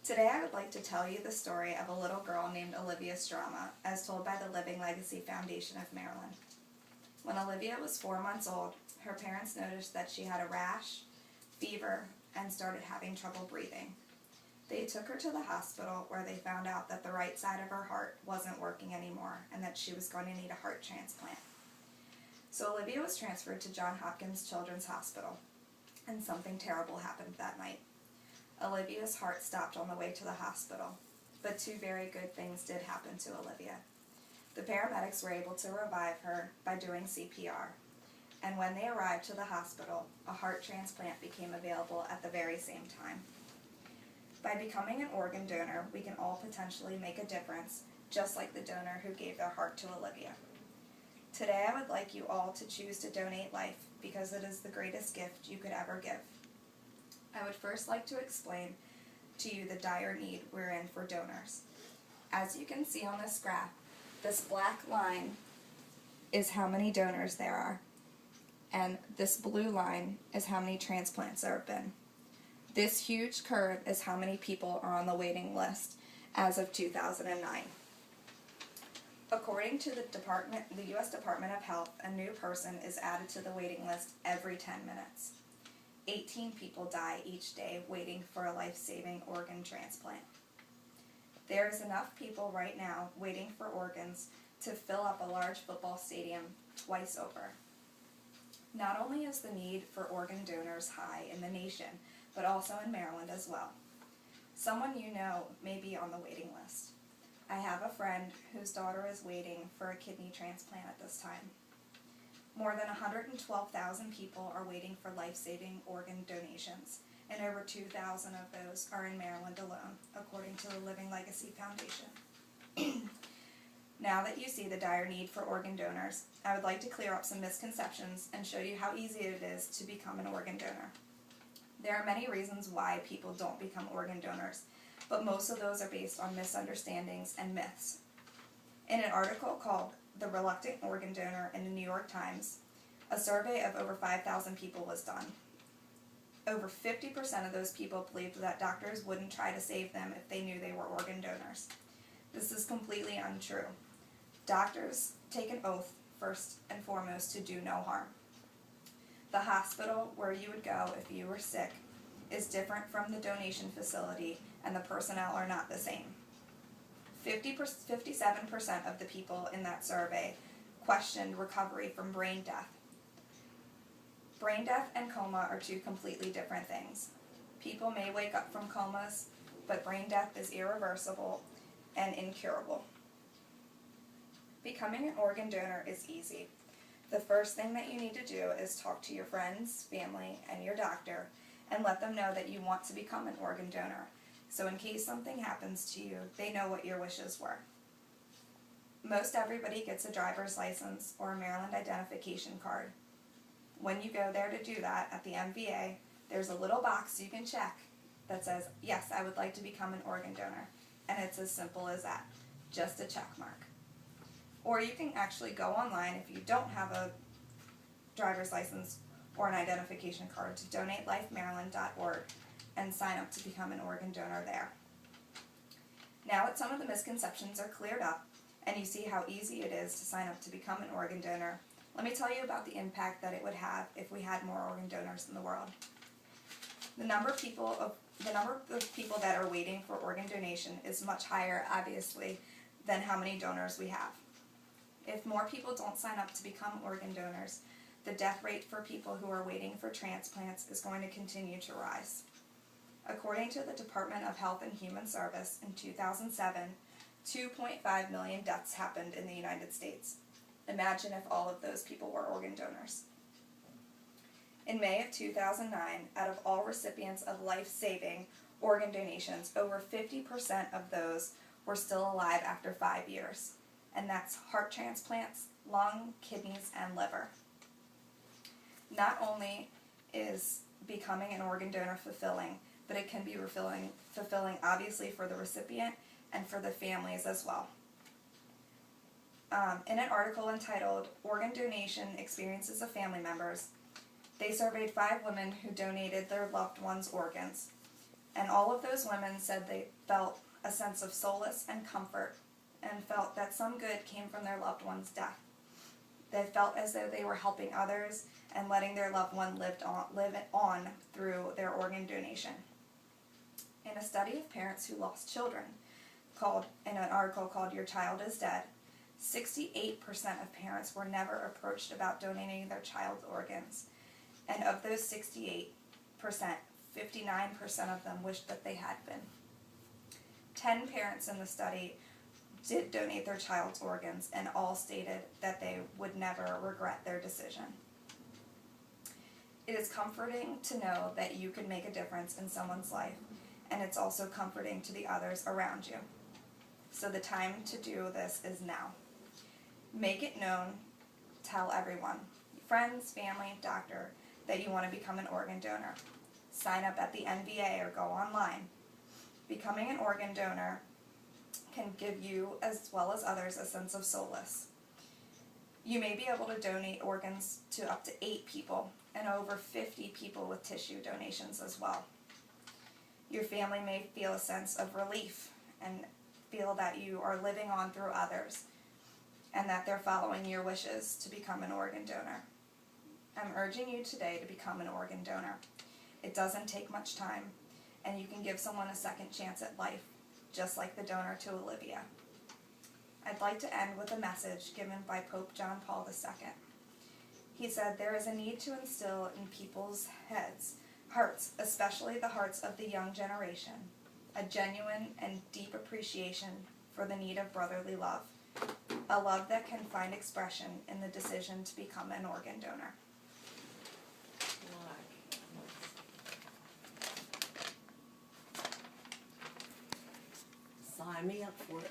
Today I would like to tell you the story of a little girl named Olivia Strama, as told by the Living Legacy Foundation of Maryland. When Olivia was 4 months old, her parents noticed that she had a rash, fever, and started having trouble breathing. They took her to the hospital where they found out that the right side of her heart wasn't working anymore and that she was going to need a heart transplant. So Olivia was transferred to Johns Hopkins Children's Hospital, and something terrible happened that night. Olivia's heart stopped on the way to the hospital, but two very good things did happen to Olivia. The paramedics were able to revive her by doing CPR, and when they arrived to the hospital, a heart transplant became available at the very same time. By becoming an organ donor, we can all potentially make a difference, just like the donor who gave their heart to Olivia. Today I would like you all to choose to donate life because it is the greatest gift you could ever give. I would first like to explain to you the dire need we're in for donors. As you can see on this graph, this black line is how many donors there are, and this blue line is how many transplants there have been. This huge curve is how many people are on the waiting list as of 2009. According to the U.S. Department of Health, a new person is added to the waiting list every 10 minutes. 18 people die each day waiting for a life-saving organ transplant. There is enough people right now waiting for organs to fill up a large football stadium twice over. Not only is the need for organ donors high in the nation, but also in Maryland as well. Someone you know may be on the waiting list. I have a friend whose daughter is waiting for a kidney transplant at this time. More than 112,000 people are waiting for life-saving organ donations, and over 2,000 of those are in Maryland alone, according to the Living Legacy Foundation. Now that you see the dire need for organ donors, I would like to clear up some misconceptions and show you how easy it is to become an organ donor. There are many reasons why people don't become organ donors, but most of those are based on misunderstandings and myths. In an article called "The Reluctant Organ Donor" in the New York Times, a survey of over 5,000 people was done. Over 50% of those people believed that doctors wouldn't try to save them if they knew they were organ donors. This is completely untrue. Doctors take an oath, first and foremost, to do no harm. The hospital where you would go if you were sick is different from the donation facility, and the personnel are not the same. 57% of the people in that survey questioned recovery from brain death. Brain death and coma are two completely different things. People may wake up from comas, but brain death is irreversible and incurable. Becoming an organ donor is easy. The first thing that you need to do is talk to your friends, family, and your doctor and let them know that you want to become an organ donor. So in case something happens to you, they know what your wishes were. Most everybody gets a driver's license or a Maryland identification card. When you go there to do that at the MVA, there's a little box you can check that says, yes, I would like to become an organ donor. And it's as simple as that, just a check mark. Or you can actually go online if you don't have a driver's license or an identification card to donatelifemaryland.org and sign up to become an organ donor there. Now that some of the misconceptions are cleared up and you see how easy it is to sign up to become an organ donor, let me tell you about the impact that it would have if we had more organ donors in the world. The number of people that are waiting for organ donation is much higher, obviously, than how many donors we have. If more people don't sign up to become organ donors, the death rate for people who are waiting for transplants is going to continue to rise. According to the Department of Health and Human Service, in 2007, 2.5 million deaths happened in the United States. Imagine if all of those people were organ donors. In May of 2009, out of all recipients of life-saving organ donations, over 50% of those were still alive after 5 years. And that's heart transplants, lung, kidneys, and liver. Not only is becoming an organ donor fulfilling, but it can be fulfilling obviously for the recipient and for the families as well. In an article entitled "Organ Donation Experiences of Family Members," they surveyed 5 women who donated their loved ones' organs. And all of those women said they felt a sense of solace and comfort and felt that some good came from their loved one's death. They felt as though they were helping others and letting their loved one live on through their organ donation. In a study of parents who lost children, in an article called "Your Child is Dead," 68% of parents were never approached about donating their child's organs. And of those 68%, 59% of them wished that they had been. 10 parents in the study did donate their child's organs, and all stated that they would never regret their decision. It is comforting to know that you can make a difference in someone's life, and it's also comforting to the others around you. So the time to do this is now. Make it known, tell everyone, friends, family, doctor, that you want to become an organ donor. Sign up at the NVA or go online. Becoming an organ donor can give you, as well as others, a sense of solace. You may be able to donate organs to up to 8 people and over 50 people with tissue donations as well. Your family may feel a sense of relief and feel that you are living on through others and that they're following your wishes to become an organ donor. I'm urging you today to become an organ donor. It doesn't take much time, and you can give someone a second chance at life, just like the donor to Olivia. I'd like to end with a message given by Pope John Paul II. He said, "There is a need to instill in people's hearts, especially the hearts of the young generation, a genuine and deep appreciation for the need of brotherly love, a love that can find expression in the decision to become an organ donor." Sign me up for it.